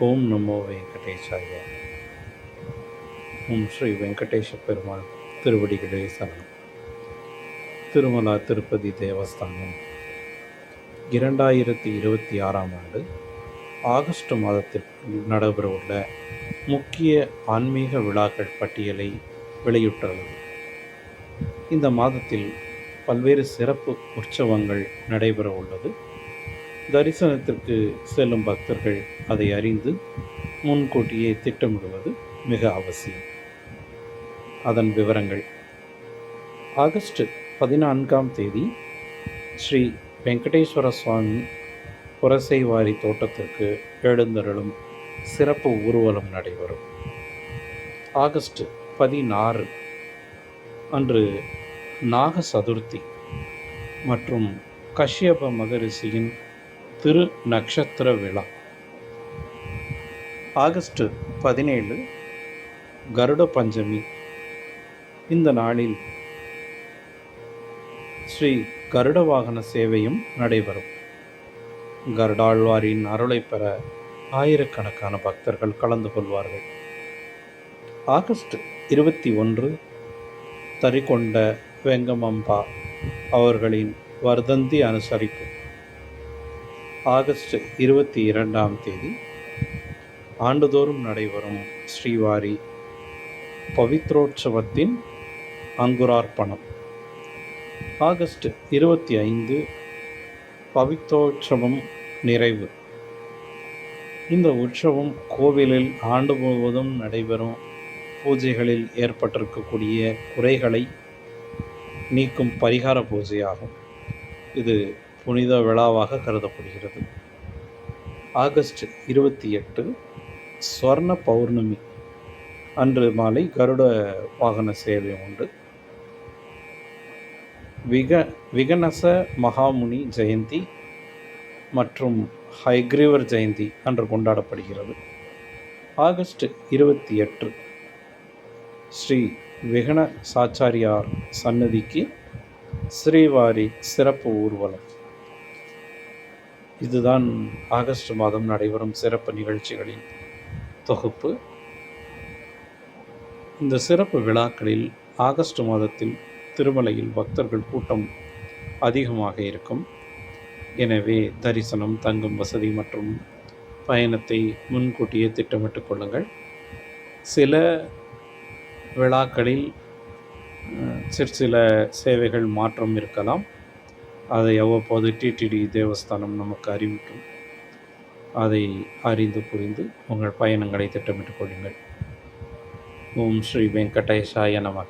ஓம் நமோ வெங்கடேசாய. ஓம் ஸ்ரீ வெங்கடேஷ பெருமாள் திருவடிகளே சரணம். திருமலா திருப்பதி தேவஸ்தானம் 2026 ஆண்டு ஆகஸ்ட் மாதத்தில் நடைபெறவுள்ள முக்கிய ஆன்மீக விழாக்கள் பட்டியலை வெளியிட்டுள்ளது. இந்த மாதத்தில் பல்வேறு சிறப்பு உற்சவங்கள் நடைபெற உள்ளது. தரிசனத்திற்கு செல்லும் பக்தர்கள் அதை அறிந்து முன்கூட்டியே திட்டமிடுவது மிக அவசியம். அதன் விவரங்கள்: ஆகஸ்ட் 14 ஸ்ரீ வெங்கடேஸ்வர சுவாமி புரசைவாரி தோட்டத்திற்கு எழுந்தருளும் சிறப்பு ஊர்வலம் நடைபெறும். ஆகஸ்ட் 16 அன்று நாக சதுர்த்தி மற்றும் கஷ்யப மகரிஷியின் திரு நட்சத்திர விழா. ஆகஸ்ட் 17 கருட பஞ்சமி. இந்த நாளில் ஸ்ரீ கருட வாகன சேவையும் நடைபெறும். கருடாழ்வாரின் அருளை பெற ஆயிரக்கணக்கான பக்தர்கள் கலந்து கொள்வார்கள். ஆகஸ்ட் 21 தரிகொண்ட வெங்கமம்பா அவர்களின் வர்தந்தி அனுசரிப்பு. ஆகஸ்ட் 22 ஆண்டுதோறும் நடைபெறும் ஸ்ரீவாரி பவித்ரோற்சவத்தின் அங்குரார்ப்பணம். ஆகஸ்ட் 25 பவித்ரோற்சவம் நிறைவு. இந்த உற்சவம் கோவிலில் ஆண்டு முழுவதும் நடைபெறும் பூஜைகளில் ஏற்பட்டிருக்கக்கூடிய குறைகளை நீக்கும் பரிகார பூஜையாகும். இது புனித விழாவாக கருதப்படுகிறது. ஆகஸ்ட் 28 ஸ்வர்ண பௌர்ணமி அன்று மாலை கருட வாகன சேவை உண்டு. விகனச மகாமுனி ஜெயந்தி மற்றும் ஹைக்ரீவர் ஜெயந்தி அன்று கொண்டாடப்படுகிறது. ஆகஸ்ட் 28 ஸ்ரீ விகன சாச்சாரியார் சன்னதிக்கு ஸ்ரீவாரி சிறப்பு ஊர்வலம். இதுதான் ஆகஸ்ட் மாதம் நடைபெறும் சிறப்பு நிகழ்ச்சிகளின் தொகுப்பு. இந்த சிறப்பு விழாக்களில் ஆகஸ்ட் மாதத்தில் திருமலையில் பக்தர்கள் கூட்டம் அதிகமாக இருக்கும். எனவே தரிசனம், தங்கும் வசதி மற்றும் பயணத்தை முன்கூட்டியே திட்டமிட்டு கொள்ளுங்கள். சில விழாக்களில் சில சேவைகள் மாற்றம் இருக்கலாம். அதை அவ்வப்போது டிடிடி தேவஸ்தானம் நமக்கு அறிவிக்கும். அதை அறிந்து புரிந்து உங்கள் பயணங்களை திட்டமிட்டுக் கொள்ளுங்கள். ஓம் ஸ்ரீ வெங்கடேசாய நமக.